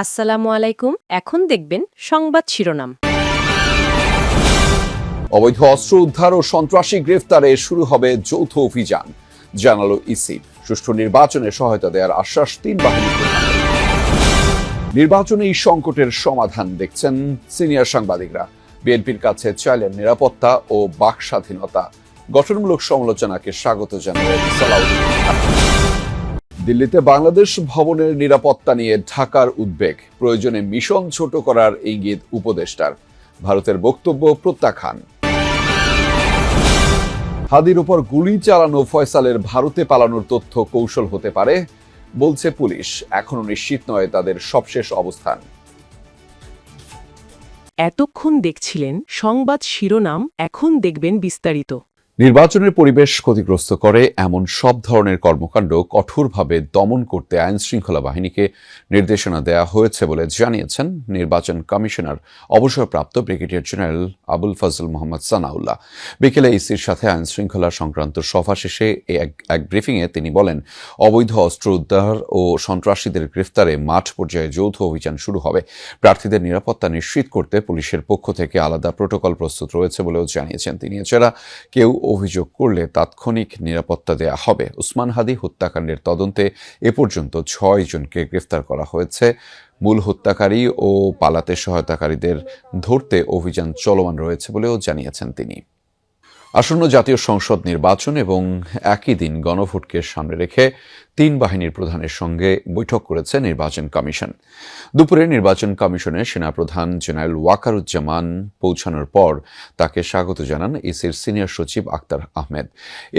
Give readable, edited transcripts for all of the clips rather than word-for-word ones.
আসসালামু আলাইকুম। এখন দেখবেন সংবাদ শিরোনাম। অবৈধ অস্ত্র উদ্ধার ও সন্ত্রাসী গ্রেফতারে শুরু হবে যৌথ অভিযান, জানালো ইসি। সুষ্ঠু নির্বাচনে সহায়তা দেওয়ার আশ্বাস তিন বাহিনী প্রধানের। নির্বাচনে এই সংকটের সমাধান দেখছেন সিনিয়র সাংবাদিকরা। বিএনপির কাছে চাইলেন নিরাপত্তা ও বাক স্বাধীনতা। গঠনমূলক সমালোচনাকে স্বাগত জানালেন সালাউদ্দিন। দিল্লিতে বাংলাদেশ ভবনের নিরাপত্তা নিয়ে ঢাকার উদ্বেগ, প্রয়োজনে মিশন ছোট করার ইঙ্গিত উপদেষ্টার। ভারতের বক্তব্য প্রত্যাখ্যান। হাদির উপর গুলি চালানো ফয়সালের ভারতে পালানোর তথ্য কৌশল হতে পারে বলছে পুলিশ। এখনো নিশ্চিত নয় তাদের সবশেষ অবস্থান। এতক্ষণ দেখছিলেন সংবাদ শিরোনাম, এখন দেখবেন বিস্তারিত। নির্বাচনের পরিবেশ ক্ষতিগ্রস্ত করে এমন সব ধরনের কর্মকাণ্ড কঠোরভাবে দমন করতে আইন শৃঙ্খলা বাহিনীকে নির্দেশনা দেওয়া হয়েছে বলে জানিয়েছেন নির্বাচন কমিশনার অবসরপ্রাপ্ত ব্রিগেডিয়ার জেনারেল আবুল ফজল মোহাম্মদ সানাউল্লাহ। বিকেলে ইসির সাথে আইন শৃঙ্খলা সংক্রান্ত সভা শেষে এক ব্রিফিংয়ে তিনি বলেন, অবৈধ অস্ত্র উদ্ধার ও সন্ত্রাসীদের গ্রেফতারে মাঠ পর্যায়ে যৌথ অভিযান শুরু হবে। প্রার্থীদের নিরাপত্তা নিশ্চিত করতে পুলিশের পক্ষ থেকে আলাদা প্রোটোকল প্রস্তুত রয়েছে বলেও জানিয়েছেন তিনি। এছাড়া কেউ অভিযোগ করলে তাৎক্ষণিক নিরাপত্তা দেয়া হবে। উসমান হাদি হত্যাকাণ্ডের তদন্তে এ পর্যন্ত 6 জনকে গ্রেফতার করা হয়েছে। মূল হত্যাকারী ও পালাতে সহায়তাকারীদের ধরতে অভিযান চলমান রয়েছে বলেও জানিয়েছেন তিনি। আসন্ন জাতীয় সংসদ নির্বাচন এবং একই দিন গণভোটকে সামনে রেখে তিন বাহিনীর প্রধানের সঙ্গে বৈঠক করেছে নির্বাচন কমিশন। দুপুরে নির্বাচন কমিশনের সেনাপ্রধান জেনারেল ওয়াকারুজ্জামান পৌঁছানোর পর তাকে স্বাগত জানান ইসির সিনিয়র সচিব আক্তার আহমেদ।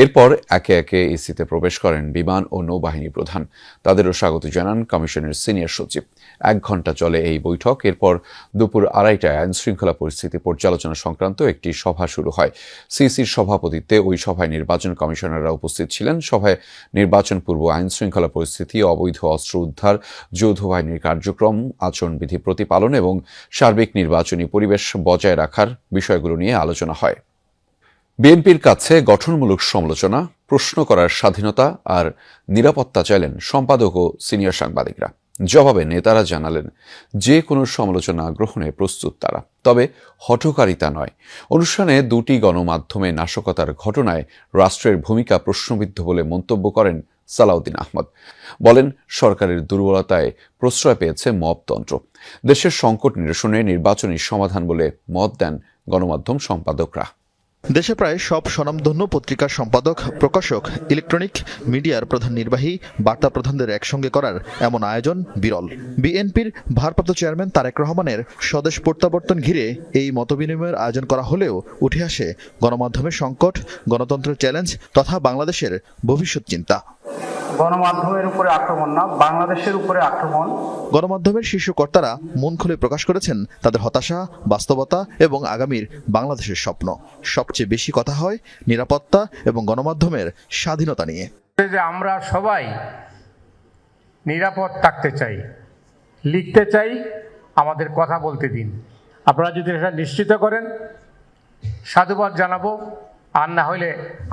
এরপর একে একে ইসিতে প্রবেশ করেন বিমান ও নৌবাহিনী প্রধান। তাদেরও স্বাগত জানান কমিশনের সিনিয়র সচিব। 1 ঘণ্টা চলে এই বৈঠক। এরপর দুপুর 2:30টায় আইন শৃঙ্খলা পরিস্থিতি পর্যালোচনা সংক্রান্ত একটি সভা শুরু হয়। সিসির সভাপতিত্বে ওই সভায় নির্বাচন কমিশনাররা উপস্থিত ছিলেন। সভায় নির্বাচন পূর্ব আইন শৃঙ্খলা পরিস্থিতি, অবৈধ অস্ত্র উদ্ধার, যৌথ বাহিনীর কার্যক্রম, আচরণবিধি প্রতিপালন এবং সার্বিক নির্বাচনী পরিবেশ বজায় রাখার বিষয়গুলো নিয়ে আলোচনা হয়। বিএনপির কাছে গঠনমূলক সমালোচনা, প্রশ্ন করার স্বাধীনতা আর নিরাপত্তা চাইলেন সম্পাদক ও সিনিয়র সাংবাদিকরা। জবাবে নেতারা জানালেন, যে কোনো সমালোচনা গ্রহণে প্রস্তুত তারা, তবে হঠকারিতা নয়। অনুষ্ঠানে 2টি গণমাধ্যমে নাশকতার ঘটনায় রাষ্ট্রের ভূমিকা প্রশ্নবিদ্ধ বলে মন্তব্য করেন সালাউদ্দিন আহমদ। বলেন, সরকারের দুর্বলতায় প্রশ্রয় পেয়েছে মবতন্ত্র। দেশের সংকট নিরসনে নির্বাচনী সমাধান বলে মত দেন গণমাধ্যম সম্পাদকরা। দেশে প্রায় সব স্বনামধন্য পত্রিকার সম্পাদক, প্রকাশক, ইলেকট্রনিক মিডিয়ার প্রধান নির্বাহী, বার্তা প্রধানদের একসঙ্গে করার এমন আয়োজন বিরল। বিএনপির ভারপ্রাপ্ত চেয়ারম্যান তারেক রহমানের স্বদেশ প্রত্যাবর্তন ঘিরে এই মতবিনিময়ের আয়োজন করা হলেও উঠে আসে গণমাধ্যমের সংকট, গণতন্ত্রের চ্যালেঞ্জ তথা বাংলাদেশের ভবিষ্যৎ চিন্তা। গণমাধ্যমের উপরে আক্রমণ না, বাংলাদেশের উপরে আক্রমণ। গণমাধ্যমের শীর্ষ কর্তারা মন খুলে প্রকাশ করেছেন তাদের হতাশা, বাস্তবতা এবং আগামীর বাংলাদেশের স্বপ্ন। সবচেয়ে বেশি কথা হয় নিরাপত্তা এবং গণমাধ্যমের স্বাধীনতা নিয়ে। যে আমরা সবাই নিরাপদ থাকতে চাই, লিখতে চাই, আমাদের কথা বলতে দিন। আপনারা যদি এটা নিশ্চিত করেন, সাধুবাদ জানাবো। আর না হলে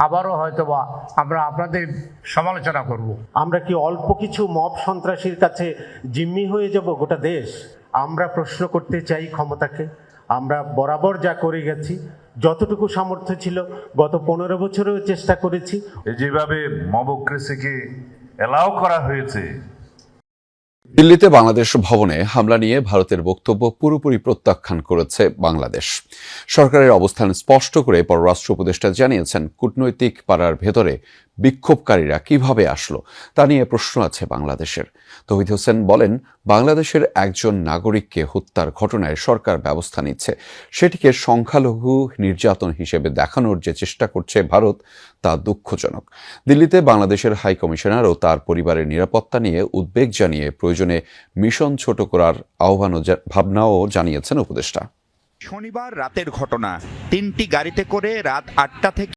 আবারও হয়তোবা আমরা আপনাদের সমালোচনা করব। আমরা কি অল্প কিছু মব সন্ত্রাসীর কাছে জিম্মি হয়ে যাব গোটা দেশ? আমরা প্রশ্ন করতে চাই ক্ষমতাকে। আমরা বরাবর যা করে গেছি, যতটুকু সামর্থ্য ছিল গত 15 বছরেও চেষ্টা করেছি। যেভাবে মবক্রেসিকে এলাও করা হয়েছে। দিল্লিতে বাংলাদেশ ভবনে হামলা নিয়ে ভারতের বক্তব্য পুরোপুরি প্রত্যাখ্যান করেছে বাংলাদেশ। সরকারের অবস্থান স্পষ্ট করে পররাষ্ট্র উপদেষ্টা জানিয়েছেন, কূটনৈতিক পাড়ার ভেতরে বিক্ষোভকারীরা কিভাবে আসলো তা নিয়ে প্রশ্ন আছে বাংলাদেশের। তৌহিদ হোসেন বলেন, বাংলাদেশের একজন নাগরিককে হত্যার ঘটনায় সরকার ব্যবস্থা নিচ্ছে। সেটিকে সংখ্যালঘু নির্যাতন হিসেবে দেখানোর যে চেষ্টা করছে ভারত, তা দুঃখজনক। দিল্লিতে বাংলাদেশের হাই কমিশনার ও তার পরিবারের নিরাপত্তা নিয়ে উদ্বেগ জানিয়ে প্রয়োজনে মিশন ছোট করার ভাবনাও জানিয়েছেন উপদেষ্টা। শনিবার রাতের ঘটনা। 3টি গাড়িতে করে রাত 8টা থেকে